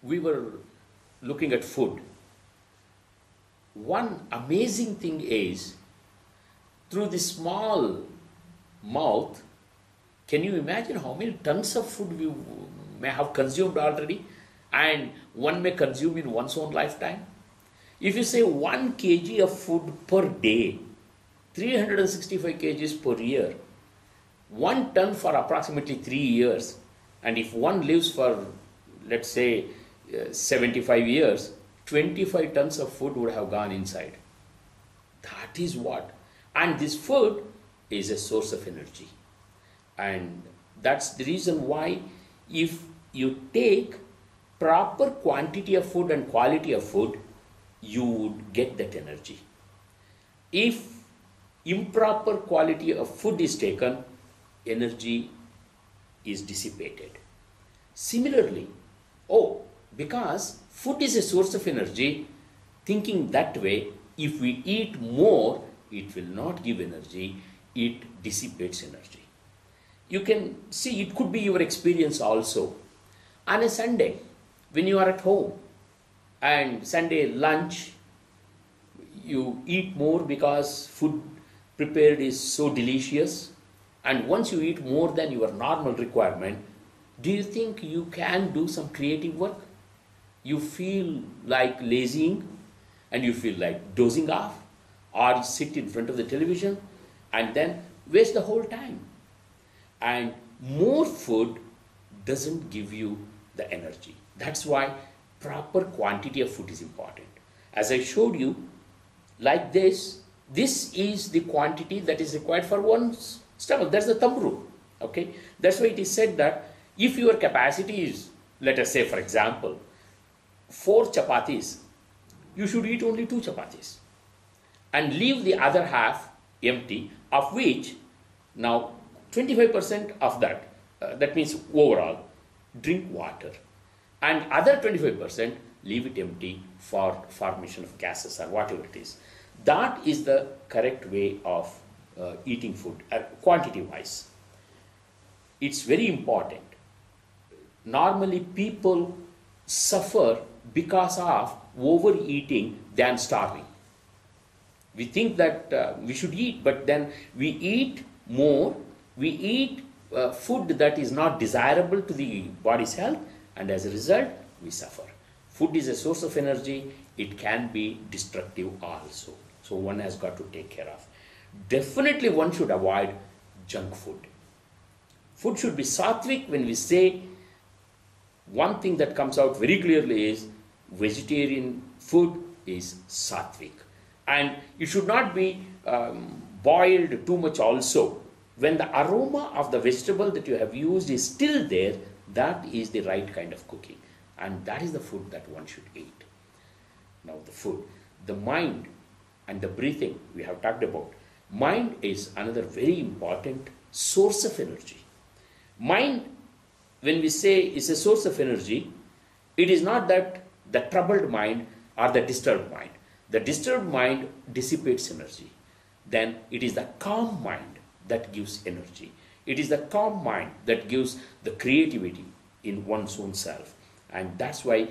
we were looking at food. One amazing thing is, through this small mouth, can you imagine how many tons of food we may have consumed already, and one may consume in one's own lifetime? If you say 1 kg of food per day, 365 kgs per year, 1 ton for approximately 3 years, and if one lives for, let's say, 75 years, 25 tons of food would have gone inside. That is what. And this food is a source of energy. And that's the reason why, if you take proper quantity of food and quality of food, you would get that energy. If improper quality of food is taken, energy is dissipated. Similarly, because food is a source of energy, thinking that way, if we eat more, it will not give energy, it dissipates energy. You can see, it could be your experience also. On a Sunday, when you are at home, and Sunday lunch, you eat more because food prepared is so delicious, and once you eat more than your normal requirement, do you think you can do some creative work? You feel like lazying, and you feel like dozing off, or sit in front of the television and then waste the whole time. And more food doesn't give you the energy. That's why proper quantity of food is important. As I showed you, like this is the quantity that is required for one's stomach. That's the thumb rule. Okay? That's why it is said that if your capacity is, let us say for example, 4 chapatis, you should eat only 2 chapatis and leave the other half empty, of which now 25% of that, that means overall, drink water, and other 25% leave it empty for formation of gases or whatever it is. That is the correct way of eating food, quantity wise. It's very important. Normally people suffer because of overeating than starving. We think that we should eat, but then we eat more, we eat food that is not desirable to the body's health, and as a result, we suffer. Food is a source of energy, it can be destructive also. So one has got to take care of. Definitely one should avoid junk food. Food should be sattvic. When we say, one thing that comes out very clearly is vegetarian food is sattvic. And it should not be boiled too much also. When the aroma of the vegetable that you have used is still there, that is the right kind of cooking. And that is the food that one should eat. Now the food, the mind and the breathing we have talked about. Mind is another very important source of energy. Mind, when we say is a source of energy, it is not that the troubled mind or the disturbed mind. The disturbed mind dissipates energy. Then it is the calm mind that gives energy. It is the calm mind that gives the creativity in one's own self. And that's why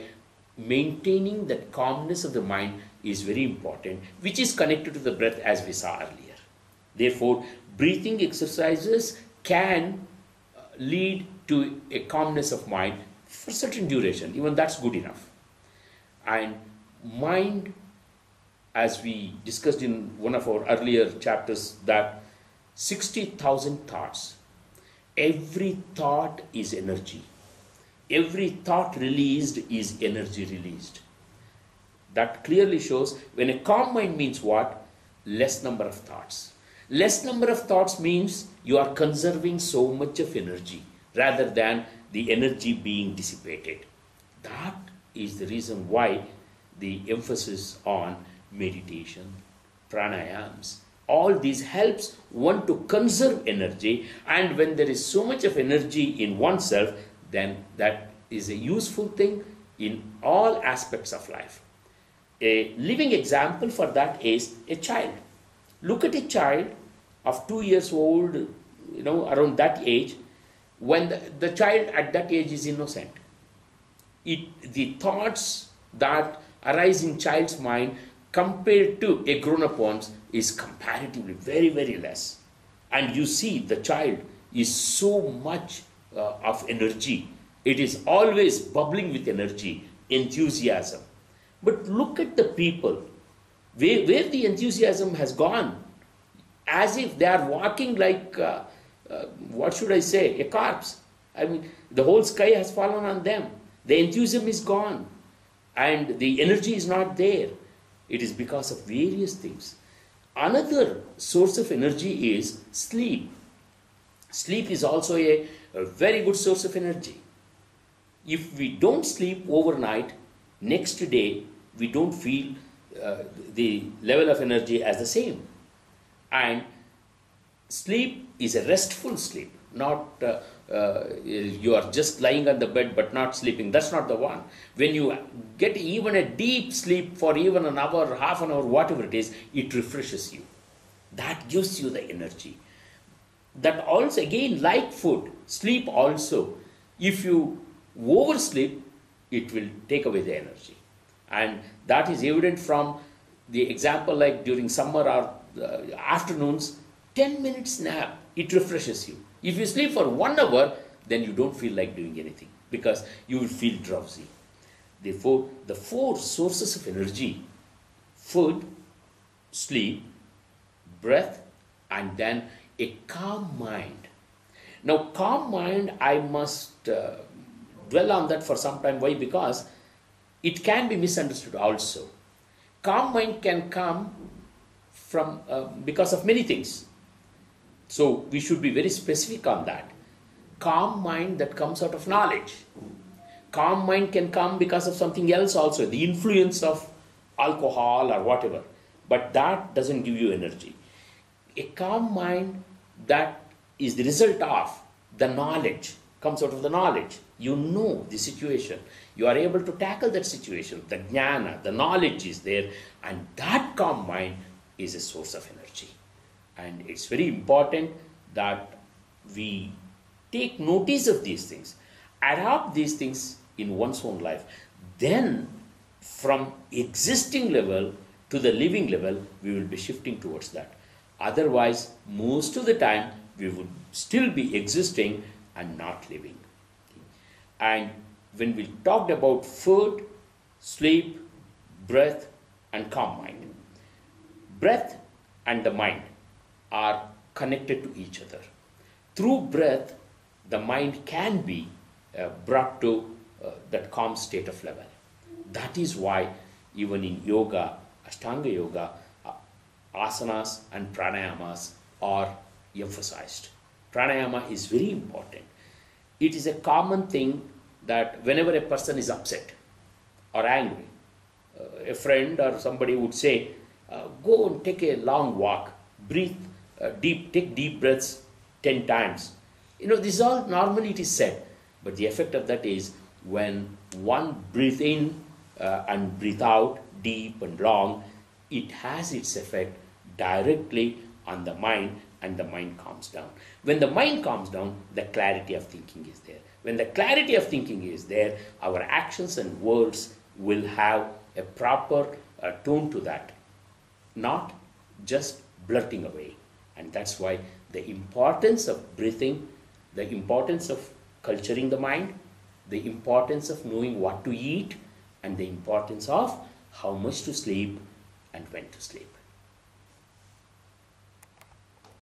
maintaining that calmness of the mind is very important, which is connected to the breath as we saw earlier. Therefore, breathing exercises can lead to a calmness of mind for certain duration. Even that's good enough. And mind, as we discussed in one of our earlier chapters, that 60,000 thoughts. Every thought is energy. Every thought released is energy released. That clearly shows when a calm mind means what? Less number of thoughts. Less number of thoughts means you are conserving so much of energy rather than the energy being dissipated. That is the reason why the emphasis on meditation, pranayams, all these helps one to conserve energy, and when there is so much of energy in oneself, then that is a useful thing in all aspects of life. A living example for that is a child. Look at a child of 2 years old, around that age, when the child at that age is innocent. the thoughts that arise in child's mind compared to a grown-up one's is comparatively very, very less. And you see the child is so much of energy. It is always bubbling with energy, enthusiasm. But look at the people where the enthusiasm has gone, as if they are walking like, what should I say, a corpse. I mean, the whole sky has fallen on them. The enthusiasm is gone and the energy is not there. It is because of various things. Another source of energy is sleep. Sleep is also a very good source of energy. If we don't sleep overnight, next day we don't feel the level of energy as the same. And sleep is a restful sleep, not you are just lying on the bed but not sleeping. That's not the one. When you get even a deep sleep for even an hour, half an hour, whatever it is, it refreshes you. That gives you the energy. That also, again, like food, sleep also, if you oversleep, it will take away the energy. And that is evident from the example, like during summer or afternoons, 10 minutes nap, it refreshes you. If you sleep for 1 hour, then you don't feel like doing anything because you will feel drowsy. Therefore, the 4 sources of energy: food, sleep, breath, and then a calm mind. Now, calm mind, I must dwell on that for some time. Why? Because it can be misunderstood also. Calm mind can come from because of many things. So we should be very specific on that. Calm mind that comes out of knowledge. Calm mind can come because of something else also, the influence of alcohol or whatever. But that doesn't give you energy. A calm mind that is the result of the knowledge, comes out of the knowledge. You know the situation. You are able to tackle that situation. The jnana, the knowledge is there, and that calm mind is a source of energy. And it's very important that we take notice of these things, adopt these things in one's own life. Then, from existing level to the living level, we will be shifting towards that. Otherwise, most of the time, we would still be existing and not living. And when we talked about food, sleep, breath, and calm mind, breath and the mind are connected to each other. Through breath, the mind can be brought to that calm state of level. That is why even in yoga, Ashtanga yoga, asanas and pranayamas are emphasized. Pranayama is very important. It is a common thing that whenever a person is upset or angry, a friend or somebody would say, go and take a long walk, breathe deep, take deep breaths 10 times. This is all normally it is said, but the effect of that is when one breathe in and breathe out deep and long, it has its effect directly on the mind, and the mind calms down. When the mind calms down, the clarity of thinking is there. When the clarity of thinking is there, our actions and words will have a proper tone to that, not just blurting away. And that's why the importance of breathing, the importance of culturing the mind, the importance of knowing what to eat, and the importance of how much to sleep and when to sleep.